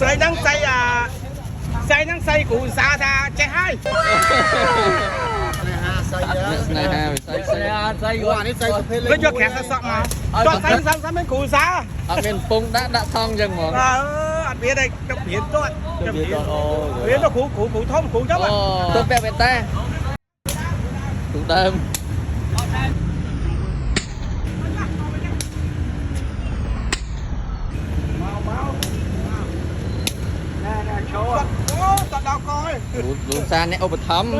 Xây năng xây cụ xa ra chạy hai. Cứ cho kẹt ra sọ mà. Cho xây sang bên cụ xa. Bên Pung đã xong dần mà. Ở phía đây trong biển tốt. Biển nó cụ thông cụ chấp. Tôi bèo bên ta. Cụ đơm. Tọt đau coi. Lũ xa nè, ô bật thấm.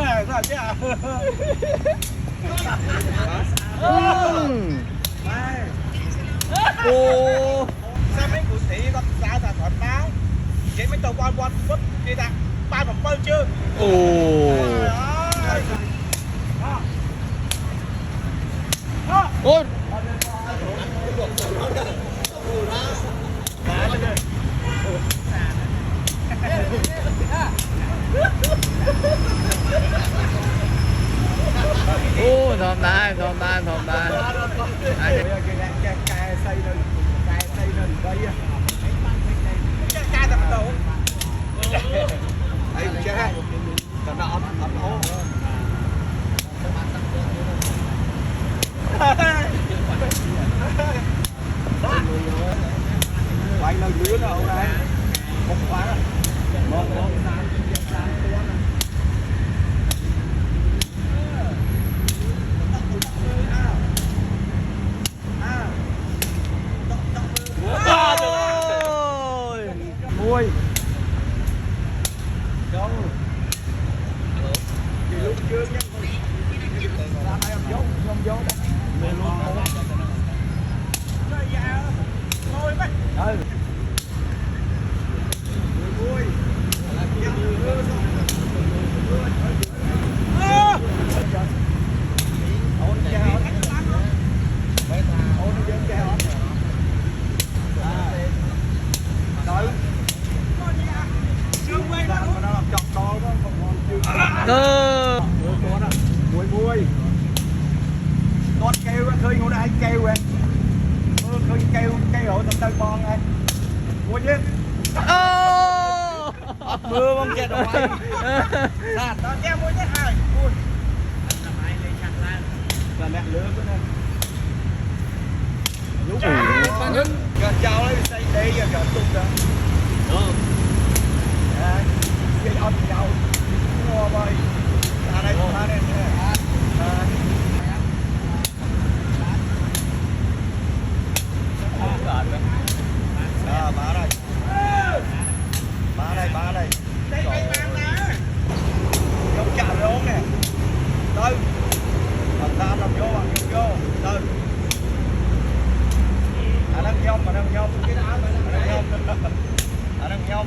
Ô. Sao mấy cụ sĩ có xa ra thoát báo. Vậy mấy tàu quan vứt kia ta. Ba phòng bơi chưa. Ồ. Ôi. Ô, thòm đai. Quay nơi lứa đâu đây. Một khóa. Một. Mui. Đâu. Thì lúc trước nhá. Ra đây ông vô. Mình luôn. Rồi dạ. Ngồi mấy. Ừ. Mui. Mui con kêu khơi ngồi đây kêu anh khơi kêu hộ tầm tơi con anh mui chứ mưa không chết đâu mày đó treo mui chết hai mui là mẹ lửa của nó giờ chào lấy xây đi giờ tung ra cái ốc chào mua bơi ra đây ba đây giống chả rốn nè tới ta làm vô tới đang nhông cái đá đang nhông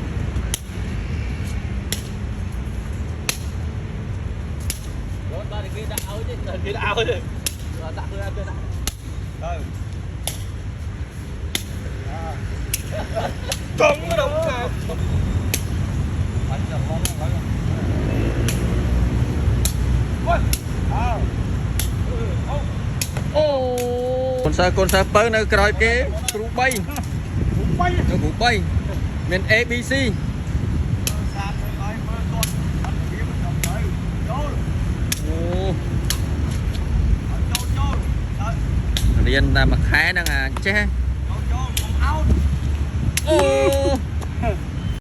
cái áo chứ đặt ra đây trống nó đúng không con sa pơ nơi còi kế củ bay miền ABC điên là mặc khá đang chết